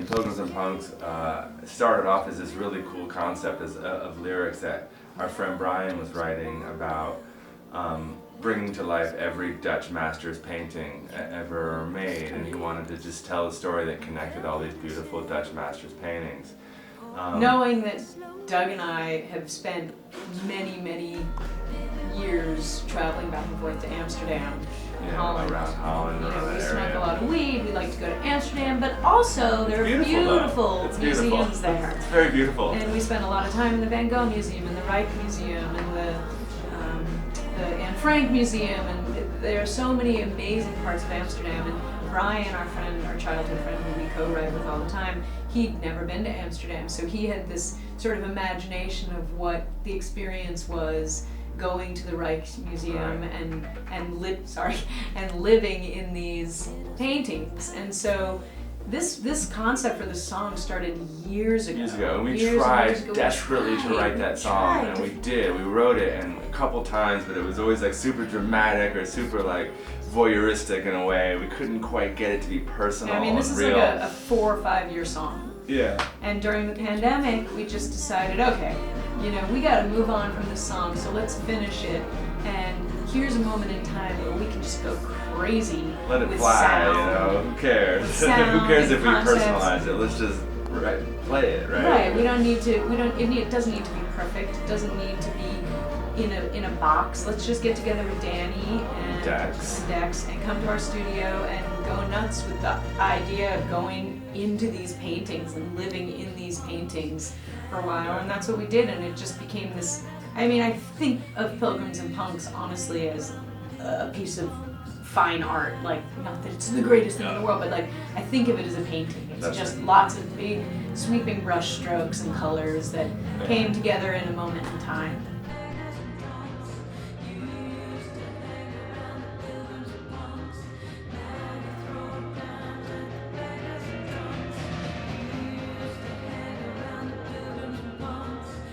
Pilgrims and Punks started off as this really cool concept of lyrics that our friend Brian was writing about bringing to life every Dutch master's painting ever made, and he wanted to just tell a story that connected all these beautiful Dutch master's paintings. Knowing that Doug and I have spent many years traveling back and forth to Amsterdam, Holland. Around Holland, You know, around we that smoke area. a lot of weed. We like to go to Amsterdam, but also there are beautiful It's museums there. It's very beautiful. And we spent a lot of time in the Van Gogh Museum, and the Reich Museum, and the Anne Frank Museum, and there are so many amazing parts of Amsterdam. And Brian, our friend, our childhood friend who we co-write with all the time, he'd never been to Amsterdam, so he had this sort of imagination of what the experience was going to the Reich Museum and living in these paintings. And so this concept for the song started years ago. And we Years tried ago. desperately to write that song, and we did. We wrote it and a couple times, but it was always like super dramatic or super like voyeuristic in a way. We couldn't quite get it to be personal. I mean, this and is real. like a 4 or 5 year song. Yeah. And during the pandemic, we just decided, okay, you know, we got to move on from this song, so let's finish it. And here's a moment in time where we can just go crazy. Let it with fly, sound. you know. Who cares? With sound Who cares and if we concepts. personalize it? Let's just play it, right? Right. We don't need to. It doesn't need to be perfect. It doesn't need to be in a box. Let's just get together with Danny and Dex and come to our studio and go nuts with the idea of going into these paintings and living in these paintings for a while. And that's what we did. And it just became this. I mean, I think of Pilgrims and Punks honestly as a piece of fine art. Like, not that it's the greatest thing in the world, but like I think of it as a painting. It's That's just right. lots of big sweeping brush strokes and colors that came together in a moment in time.